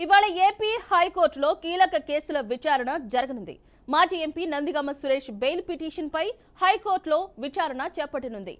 ఇవాళ ఏపీ హైకోర్టులో కీలక కేసుల విచారణ జరగనుంది. మాజీ MP Nandigama Suresh bail petition పై హైకోర్టులో విచారణ చేపట్టనుంది.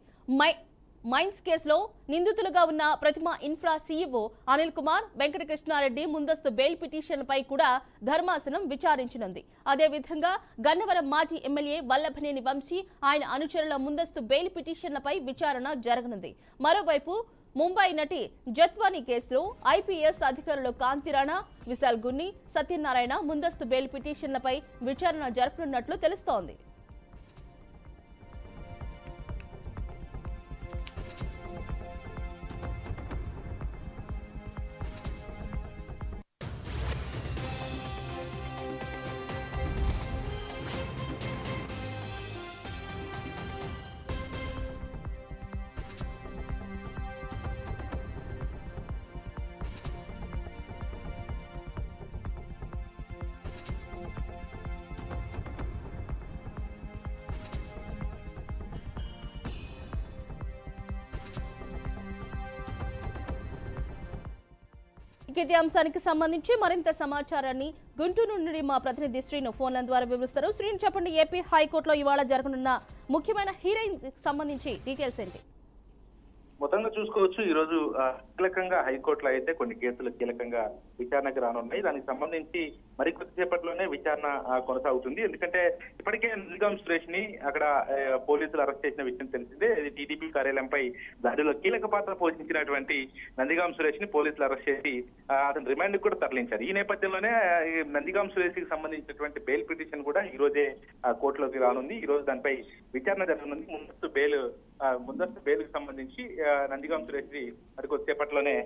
మైన్స్ కేసులో నిందితులుగా ఉన్న ప్రతిమ ఇన్ఫ్రా సీఈఓ అనిల్ కుమార్, వెంకటకృష్ణారెడ్డి ముందస్తు బెయిల్ పిటిషన్ పై కూడా ధర్మాసనం విచారించనుంది. అదేవిధంగా గన్నవరం మాజీ ఎమ్మెల్యే వల్లభనేని వంశీ, ఆయన అనుచరుల ముందస్తు బెయిల్ పిటిషన్లపై విచారణ జరగనుంది. మరోవైపు ముంబై నటి జత్వానీ కేసులో ఐపీఎస్ అధికారులు కాంతిరాణా, విశాల్ గున్ని, సత్యనారాయణ ముందస్తు బెయిల్ పిటిషన్లపై విచారణ జరపనున్నట్లు తెలుస్తోంది. ఇదే అంశానికి సంబంధించి మరింత సమాచారాన్ని గుంటూరు నుండి మా ప్రతినిధి శ్రీను ఫోన్ల ద్వారా వివరిస్తారు. శ్రీను, చెప్పండి, ఏపీ హైకోర్టులో ఇవాళ జరగనున్న ముఖ్యమైన హీరింగ్స్ సంబంధించి డీటెయిల్స్ ఏంటి? మొత్తంగా చూసుకోవచ్చు, ఈ రోజు కీలకంగా హైకోర్టులో అయితే కొన్ని కేసులు కీలకంగా విచారణకు రానున్నాయి. దానికి సంబంధించి మరి కొద్దిసేపట్లోనే విచారణ కొనసాగుతుంది. ఎందుకంటే ఇప్పటికే నందిగామ సురేష్ ని అక్కడ పోలీసులు అరెస్ట్ చేసిన విషయం తెలిసిందే. టీడీపీ కార్యాలయంపై దాడిలో కీలక పాత్ర పోషించినటువంటి నందిగామ సురేష్ ని పోలీసులు అరెస్ట్ చేసి అతను రిమాండ్ కూడా తరలించారు. ఈ నేపథ్యంలోనే నందిగామ సురేష్ కి సంబంధించినటువంటి బెయిల్ పిటిషన్ కూడా ఈ రోజే కోర్టులోకి రానుంది. ఈ రోజు దానిపై విచారణ జరగనుంది. ముందస్తు బెయిల్ కి సంబంధించి నందిగామ సురేష్ మరి కొద్దిసేపట్లోనే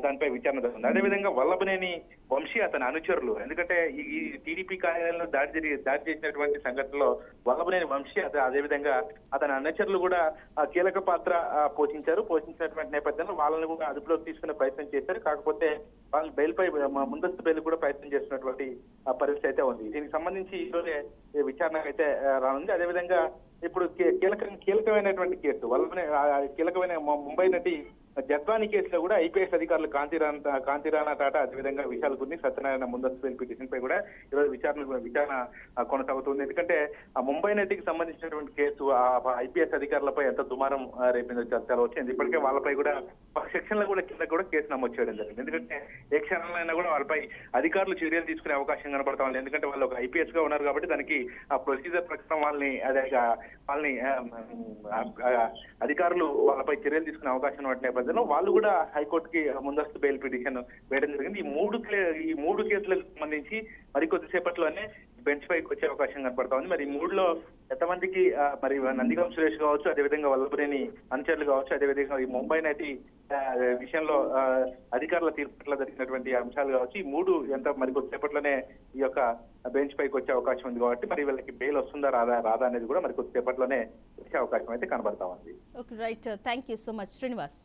దానిపై విచారణ జరుగుతుంది. అదేవిధంగా వల్లభనేని వంశీ అతని అనుచరులు, ఎందుకంటే ఈ టీడీపీ కార్యాలయంలో దాడి చేసినటువంటి సంఘటనలో వల్లభనేని వంశీ అదేవిధంగా అతని అనుచరులు కూడా కీలక పాత్ర పోషించినటువంటి నేపథ్యంలో వాళ్ళని కూడా అదుపులోకి తీసుకునే ప్రయత్నం చేశారు. కాకపోతే వాళ్ళు బెయిల్ పై ముందస్తు బెయిల్ కూడా ప్రయత్నం చేస్తున్నటువంటి పరిస్థితి అయితే ఉంది. దీనికి సంబంధించి ఈరోజే విచారణ అయితే రానుంది. అదేవిధంగా ఇప్పుడు కీలకమైనటువంటి కేసు కీలకమైన ముంబై నటి జత్వానీ కేసులో కూడా ఐపీఎస్ అధికారులు కాంతిరాణా టాటా, అదేవిధంగా విశాల్ గున్ని, సత్యనారాయణ ముందస్తు బెయిల్ పిటిషన్ పై కూడా ఈరోజు విచారణ కొనసాగుతుంది. ఎందుకంటే ఆ ముంబై నటికి సంబంధించినటువంటి కేసు ఐపీఎస్ అధికారులపై ఎంత దుమారం రేపిందో తెలవచ్చు. ఇప్పటికే వాళ్ళపై కూడా సెక్షన్ల కింద కూడా కేసు నమోదు చేయడం జరిగింది. ఎందుకంటే ఏ క్షణంలో కూడా వాళ్ళపై అధికారులు చర్యలు తీసుకునే అవకాశం కనపడతా ఉంది. ఎందుకంటే వాళ్ళు ఒక ఐపీఎస్ గా ఉన్నారు కాబట్టి దానికి ఆ ప్రొసీజర్ ప్రకారం వాళ్ళని అధికారులు వాళ్ళపై చర్యలు తీసుకునే అవకాశం ఉన్న నేపథ్యంలో వాళ్ళు కూడా హైకోర్టుకి ముందస్తు బెయిల్ పిటిషన్ వేయడం జరిగింది. ఈ మూడు కేసులకు సంబంధించి మరికొద్దిసేపట్లోనే బెంచ్ పైకి వచ్చే అవకాశం కనపడతా ఉంది. మరి ఈ మూడులో ఎంతమందికి మరి నందిగామ సురేష్ కావచ్చు, అదేవిధంగా వల్లభనేని అనుచరులు కావచ్చు, అదేవిధంగా ఈ ముంబై నటి విషయంలో అధికారుల తీర్పులో జరిగినటువంటి అంశాలు కావచ్చు, ఈ మూడు మరికొద్దిసేపట్లోనే ఈ యొక్క బెంచ్ పైకి వచ్చే అవకాశం ఉంది. కాబట్టి మరి వీళ్ళకి బెయిల్ వస్తుందా రాదా అనేది కూడా మరికొద్దిసేపట్లోనే వచ్చే అవకాశం అయితే కనబడతా ఉంది. Right, thank you so much Srinivas.